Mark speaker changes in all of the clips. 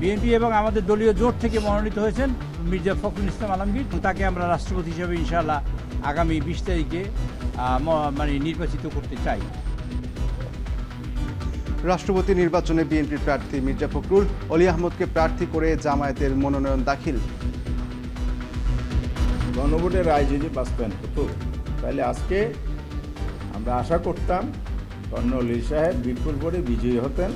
Speaker 1: BNP এবং আমাদের দলীয় জোট থেকে মনোনীত হয়েছেন মির্জা ফখরুল ইসলাম আলমগীর। তাকে আমরা রাষ্ট্রপতি হিসেবে ইনশাআল্লাহ আগামী 20 তারিখে নির্বাচিত করতে চাই।
Speaker 2: রাষ্ট্রপতি নির্বাচনে বিএনপির প্রার্থী মির্জা ফখরুল অলি আহমদকে প্রার্থী করে জামায়াতের মনোনয়ন দাখিল।
Speaker 3: গণভোটের রায় যদি বাস্তবায়ন হতো তাহলে আজকে আমরা আশা করতাম কর্নেল অলি সাহেব বিপুল ভোটে বিজয়ী হতেন।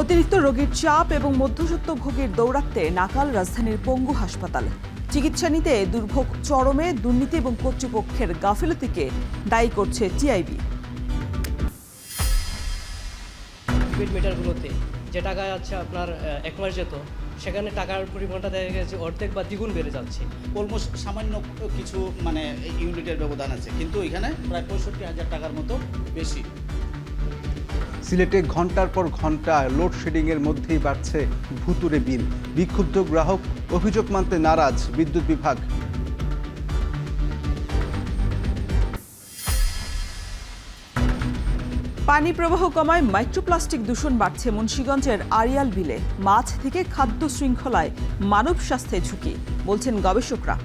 Speaker 4: অতিরিক্ত রোগীর চাপ এবং মধ্যস্বত্বভোগীর দৌরাত্ম্যে নাকাল রাজধানীর পঙ্গু হাসপাতাল। চিকিৎসা নিতে দুর্ভোগ চরমে, দুর্নীতি এবং কর্তৃপক্ষের গাফিলতিকে দায়ী করছে টিআইবি।
Speaker 5: প্রিপেড মিটারগুলোতে যে টাকা যাচ্ছে আপনার 1 মাস যেত, সেখানে টাকার পরিমাণটা দেখা গেছে অর্ধেক বা দ্বিগুণ বেড়ে যাচ্ছে।
Speaker 6: অলমোস্ট সামান্য কিছু ইউনিটের ব্যবধান আছে, কিন্তু এখানে প্রায় 65,000 টাকার মতো বেশি।
Speaker 2: সিলেটে ঘন্টার পর ঘন্টা লোডশেডিংয়ের মধ্যেই বাড়ছে ভুতুরে বিল। বিক্ষুব্ধ গ্রাহক, অভিযোগ মানতে নারাজ বিদ্যুৎ বিভাগ।
Speaker 4: পানি প্রবাহ কমায় মাইক্রোপ্লাস্টিক দূষণ বাড়ছে মুন্সিগঞ্জের আড়িয়াল বিলে। মাছ থেকে খাদ্য শৃঙ্খলায় মানব স্বাস্থ্যে ঝুঁকি, বলছেন গবেষকরা।